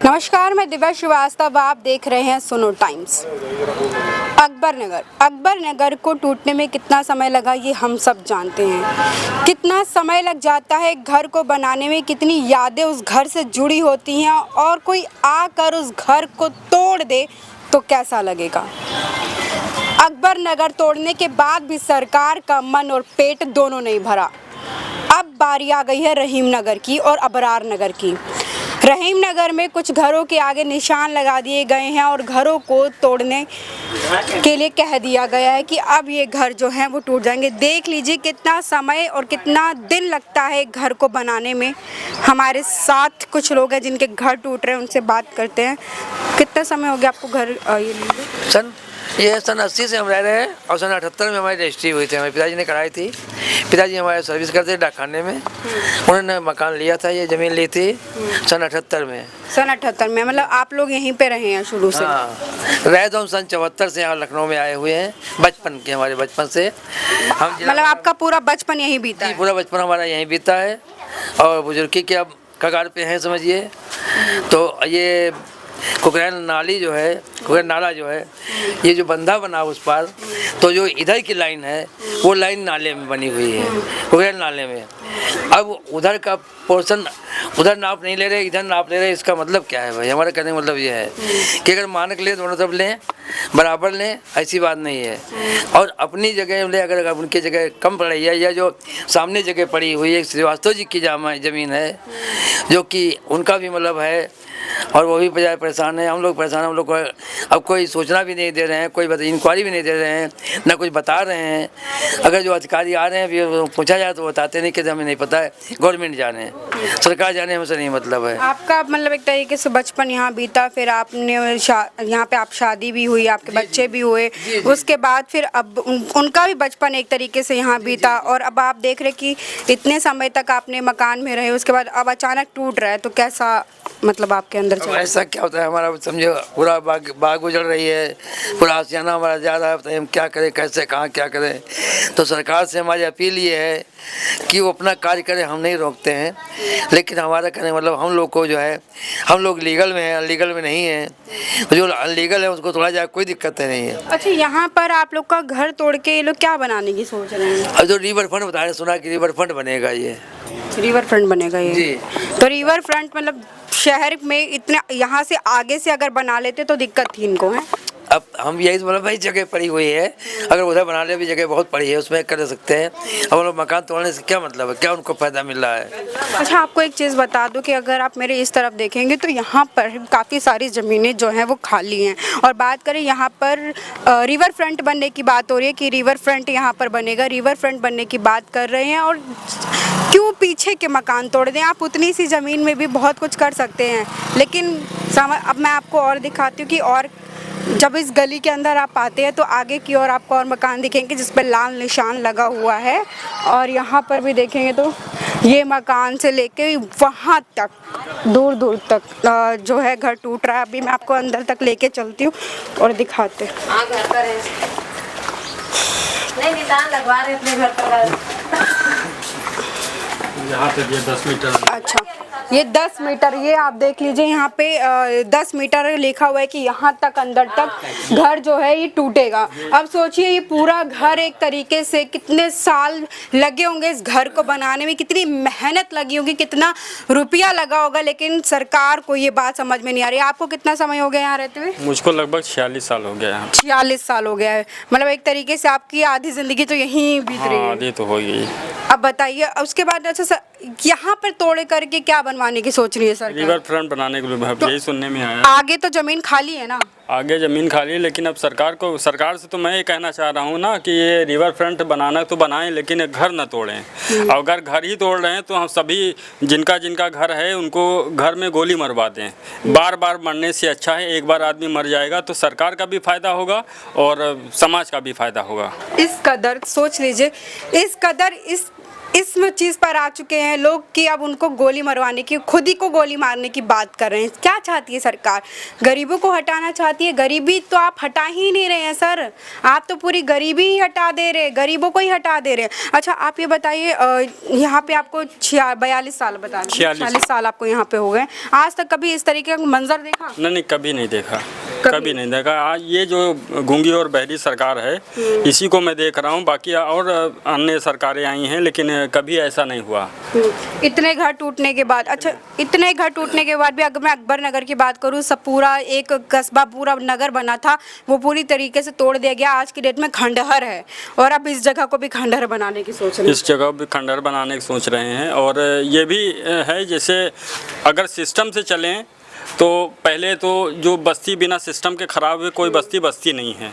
नमस्कार, मैं दिव्या श्रीवास्तव। आप देख रहे हैं सुनो टाइम्स। अकबर नगर को टूटने में कितना समय लगा ये हम सब जानते हैं। कितना समय लग जाता है घर को बनाने में, कितनी यादें उस घर से जुड़ी होती हैं, और कोई आकर उस घर को तोड़ दे तो कैसा लगेगा। अकबर नगर तोड़ने के बाद भी सरकार का मन और पेट दोनों नहीं भरा। अब बारी आ गई है रहीम नगर की और अबरार नगर की। रहीम नगर में कुछ घरों के आगे निशान लगा दिए गए हैं और घरों को तोड़ने के लिए कह दिया गया है कि अब ये घर जो हैं वो टूट जाएंगे। देख लीजिए कितना समय और कितना दिन लगता है घर को बनाने में। हमारे साथ कुछ लोग हैं जिनके घर टूट रहे हैं, उनसे बात करते हैं। कितना समय हो गया आपको घर ये सन 80 से हम रह रहे हैं और सन 78 में हमारी रजिस्ट्री हुई थी। हमारे पिताजी ने कराई थी। पिताजी हमारे सर्विस करते थे डाकखाने में। उन्होंने मकान लिया था, ये ज़मीन ली थी सन 78 में। सन 78 में, मतलब आप लोग यहीं पे रहे हैं शुरू से? हाँ, रहे तो हम सन 74 से यहाँ लखनऊ में आए हुए हैं। बचपन के, हमारे बचपन से हम, मतलब आपका पूरा बचपन यहीं बीता है? पूरा बचपन हमारा यहीं बीता है और बुजुर्गी के अब कगार पे हैं समझिए। तो ये कुकरैल नाली जो है, कुकरैल नाला जो है, ये जो बंधा बना उस पार, तो जो इधर की लाइन है वो लाइन नाले में बनी हुई है, कुकरैल नाले में। अब उधर का पोर्शन उधर नाप नहीं ले रहे, इधर नाप ले रहे। इसका मतलब क्या है भाई? हमारा कहने का मतलब ये है कि अगर मानक ले दोनों तरफ लें, बराबर लें, ऐसी बात नहीं है। और अपनी जगह ले, अगर उनकी जगह कम पड़ रही है या जो सामने जगह पड़ी हुई है, श्रीवास्तव जी की ज़मीन है जो कि उनका भी मतलब है, और वो भी बजाय परेशान है, हम लोग परेशान हैं। हम लोग को अब कोई सूचना भी नहीं दे रहे हैं, कोई इंक्वायरी भी नहीं दे रहे हैं, ना कुछ बता रहे हैं। अगर जो अधिकारी आ रहे हैं भी पूछा जाए तो बताते नहीं कि हमें नहीं पता है, गवर्नमेंट जाने, सरकार जाने, हमसे नहीं मतलब है। आपका मतलब एक तरीके से बचपन यहाँ बीता, फिर आपने यहाँ पे आप शादी भी हुई, आपके बच्चे भी हुए, उसके बाद फिर अब उनका भी बचपन एक तरीके से यहाँ बीता, और अब आप देख रहे कि इतने समय तक आपने मकान में रहे, उसके बाद अब अचानक टूट रहा है, तो कैसा मतलब आपके अंदर चल? ऐसा क्या होता है, हमारा समझो पूरा बाग उजड़ रही है, पूरा आसियाना हमारा ज़्यादा है, हम क्या करें, कैसे, कहाँ क्या करें। तो सरकार से हमारी अपील ये है कि वो अपना कार्य करें, हम नहीं रोकते हैं, लेकिन हमारा कहने मतलब हम लोग को जो है, हम लोग लीगल में हैं, अनलीगल में नहीं हैं। जो अनलीगल है उसको तोड़ा जाए, कोई दिक्कत नहीं है। अच्छा, यहाँ पर आप लोग का घर तोड़ के ये लोग क्या बनाने की सोच रहे हैं? अब जो रिवर फ्रंट बता रहे, सुना कि रिवर फ्रंट बनेगा, ये रिवर फ्रंट बनेगा ये जी। तो रिवर फ्रंट मतलब शहर में इतना यहाँ से आगे से अगर बना लेते तो दिक्कत थी इनको, है? अब हम यही मतलब भाई जगह पड़ी हुई है, अगर उधर बना ले भी जगह बहुत पड़ी है, उसमें कर सकते हैं। अब लोग मकान तोड़ने से क्या मतलब है, क्या उनको फायदा मिल रहा है? अच्छा, आपको एक चीज़ बता दूं कि अगर आप मेरे इस तरफ देखेंगे तो यहाँ पर काफ़ी सारी ज़मीनें जो हैं वो खाली हैं, और बात करें यहाँ पर रिवर फ्रंट बनने की बात हो रही है कि रिवर फ्रंट यहाँ पर बनेगा, रिवर फ्रंट बनने की बात कर रहे हैं। और क्यों पीछे के मकान तोड़ दें? आप उतनी सी ज़मीन में भी बहुत कुछ कर सकते हैं। लेकिन अब मैं आपको और दिखाती हूँ कि और जब इस गली के अंदर आप आते हैं तो आगे की ओर आपको और मकान दिखेंगे जिस पर लाल निशान लगा हुआ है, और यहाँ पर भी देखेंगे तो ये मकान से लेके वहाँ तक दूर दूर तक जो है घर टूट रहा है। अभी मैं आपको अंदर तक लेके चलती हूँ और दिखाते हैं। घर पर है, नहीं निशान लगवा रहे अपने घर पर। यहाँ तक ये 10 मीटर। अच्छा, ये 10 मीटर, ये आप देख लीजिए यहाँ पे 10 मीटर लिखा हुआ है कि यहाँ तक अंदर तक घर जो है ये टूटेगा। अब सोचिए ये पूरा घर एक तरीके से कितने साल लगे होंगे इस घर को बनाने में, कितनी मेहनत लगी होगी, कितना रुपया लगा होगा, लेकिन सरकार को ये बात समझ में नहीं आ रही। आपको कितना समय हो गया यहाँ रहते हुए? मुझको लगभग 46 साल हो गया यहाँ। 46 साल हो गया है, मतलब एक तरीके से आपकी आधी जिंदगी तो यहीं बीत रही है। आधी तो हो गई। अब बताइए उसके बाद, अच्छा यहाँ पर तोड़े करके क्या बनवाने की सोच रही है सरकार? रिवर फ्रंट बनाने के लिए तो यही सुनने में आया। आगे तो जमीन खाली है ना? आगे ज़मीन खाली है, लेकिन अब सरकार से तो मैं ये कहना चाह रहा हूँ ना कि ये रिवर फ्रंट बनाना तो बनाएं, लेकिन घर न तोड़ें। अगर घर ही तोड़ रहे हैं तो हम सभी जिनका घर है उनको घर में गोली मरवा दें। बार बार मरने से अच्छा है एक बार आदमी मर जाएगा तो सरकार का भी फायदा होगा और समाज का भी फायदा होगा। इस कदर सोच लीजिए, इस कदर इस चीज़ पर आ चुके हैं लोग कि अब उनको गोली मरवाने की, खुद ही को गोली मारने की बात कर रहे हैं। क्या चाहती है सरकार? गरीबों को हटाना चाहती है? गरीबी तो आप हटा ही नहीं रहे हैं सर, आप तो पूरी गरीबी ही हटा दे रहे हैं, गरीबों को ही हटा दे रहे हैं। अच्छा आप ये बताइए, यहाँ पे आपको 42 साल बता रहे, 46 साल आपको यहाँ पे हो गए, आज तक कभी इस तरीके का मंजर देखा? नहीं, कभी नहीं देखा, कभी नहीं देखा। आज ये जो गूंगी और बहरी सरकार है इसी को मैं देख रहा हूँ, बाकी और अन्य सरकारें आई हैं लेकिन कभी ऐसा नहीं हुआ। इतने घर टूटने के बाद, अच्छा इतने घर टूटने के बाद भी अगर मैं अकबर नगर की बात करूँ, सब पूरा एक कस्बा पूरा नगर बना था, वो पूरी तरीके से तोड़ दिया गया। आज की डेट में खंडहर है और अब इस जगह को भी खंडहर बनाने की सोच रहे हैं। इस जगह भी खंडहर बनाने की सोच रहे हैं। और ये भी है जैसे अगर सिस्टम से चलें तो पहले तो जो बस्ती बिना सिस्टम के ख़राब हुए कोई बस्ती नहीं है।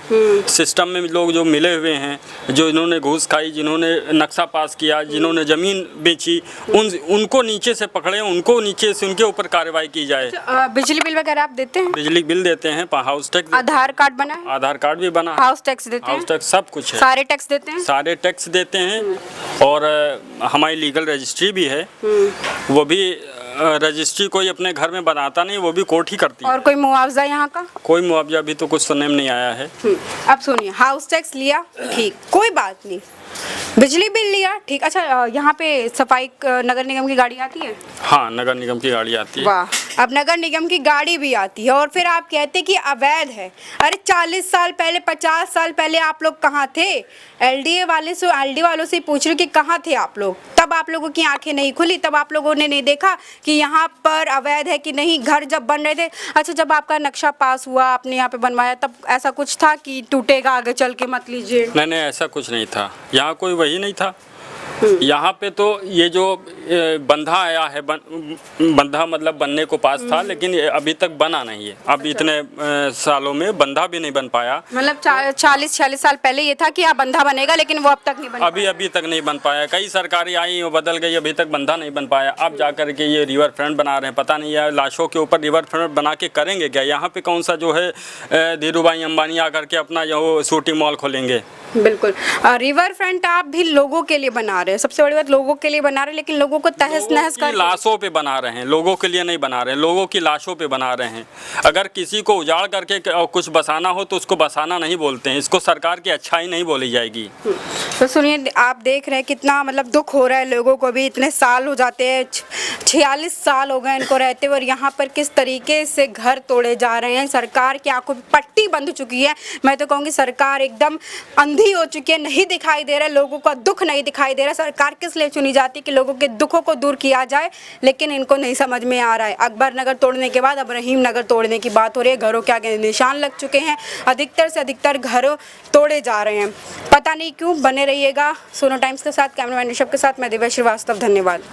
सिस्टम में लोग जो मिले हुए हैं, जो इन्होंने घूस खाई, जिन्होंने नक्शा पास किया, जिन्होंने ज़मीन बेची, उनको नीचे से पकड़े, उनको नीचे से उनके ऊपर कार्रवाई की जाए। बिजली बिल वगैरह आप देते हैं? बिजली बिल देते हैं, हाउस टैक्स, आधार कार्ड बना है? आधार कार्ड भी बना, हाउस टैक्स देते हैं? हाउस टैक्स सब कुछ है, सारे टैक्स देते हैं? सारे टैक्स देते हैं। और हमारी लीगल रजिस्ट्री भी है, वो भी रजिस्ट्री कोई अपने घर में बनाता नहीं, वो भी कोर्ट ही करती है। और कोई मुआवजा यहाँ का? कोई मुआवजा अभी तो कुछ सुनने में नहीं आया है। अब सुनिए, हाउस टैक्स लिया ठीक, कोई बात नहीं, बिजली बिल लिया ठीक। अच्छा यहाँ पे सफाई नगर निगम की गाड़ी आती है? हाँ, नगर निगम की गाड़ी आती है। वाह, अब नगर निगम की गाड़ी भी आती है और फिर आप कहते कि अवैध है। अरे 40 साल पहले, 50 साल पहले आप लोग कहाँ थे? एलडीए वालों से पूछ रही कि कहाँ थे आप लोग? तब आप लोगों की आंखें नहीं खुली, तब आप लोगों ने नहीं देखा कि यहाँ पर अवैध है कि नहीं। घर जब बन रहे थे, अच्छा जब आपका नक्शा पास हुआ, आपने यहाँ पे बनवाया, तब ऐसा कुछ था कि टूटेगा आगे चल के मत लीजिए? नहीं, ऐसा कुछ नहीं था, यहाँ कोई वही नहीं था। यहाँ पे तो ये जो बंधा आया है, बंधा मतलब बनने को पास था, लेकिन ये अभी तक बना नहीं है। अब इतने सालों में बंधा भी नहीं बन पाया। मतलब 40-46 साल पहले ये था कि आप बंधा बनेगा, लेकिन वो अब तक नहीं बना। अभी तक नहीं बन पाया। कई सरकारें आई, वो बदल गई, अभी तक बंधा नहीं बन पाया। अब जाकर के ये रिवर फ्रंट बना रहे हैं, पता नहीं यार लाशों के ऊपर रिवर फ्रंट बना के करेंगे क्या? यहाँ पे कौन सा जो है धीरूभाई अंबानी आकर के अपना जो शूटिंग मॉल खोलेंगे? बिल्कुल, रिवर फ्रंट आप भी लोगों के लिए बना रहे हैं, सबसे बड़ी बात लोगों के लिए बना रहे हैं, लेकिन लोगों को तहस नहस कर, लाशों पे बना रहे हैं, लोगों के लिए नहीं बना रहे हैं, लोगों की लाशों पे बना रहे हैं। अगर किसी को उजाड़ करके कुछ बसाना हो तो उसको बसाना नहीं बोलते हैं, इसको सरकार की अच्छाई नहीं बोली जाएगी। तो सुनिए, आप देख रहे हैं कितना मतलब दुख हो रहा है लोगों को भी। इतने साल हो जाते हैं, 46 साल हो गए इनको रहते हुए, और यहाँ पर किस तरीके से घर तोड़े जा रहे हैं। सरकार की आंखों में पट्टी बंध चुकी है। मैं तो कहूँगी सरकार एकदम अंधी हो चुकी है, नहीं दिखाई दे रहा है, लोगों का दुख नहीं दिखाई दे रहा। सरकार किस लिए चुनी जाती है कि लोगों के दुखों को दूर किया जाए, लेकिन इनको नहीं समझ में आ रहा है। अकबर नगर तोड़ने के बाद अब रहीम नगर तोड़ने की बात हो रही है। घरों के आगे निशान लग चुके हैं, अधिकतर से अधिकतर घर तोड़े जा रहे हैं। पता नहीं क्यों। बने रहिएगा सोनो टाइम्स के साथ, कैमरामैन ऋषभ के साथ मैं दिव्या श्रीवास्तव, धन्यवाद।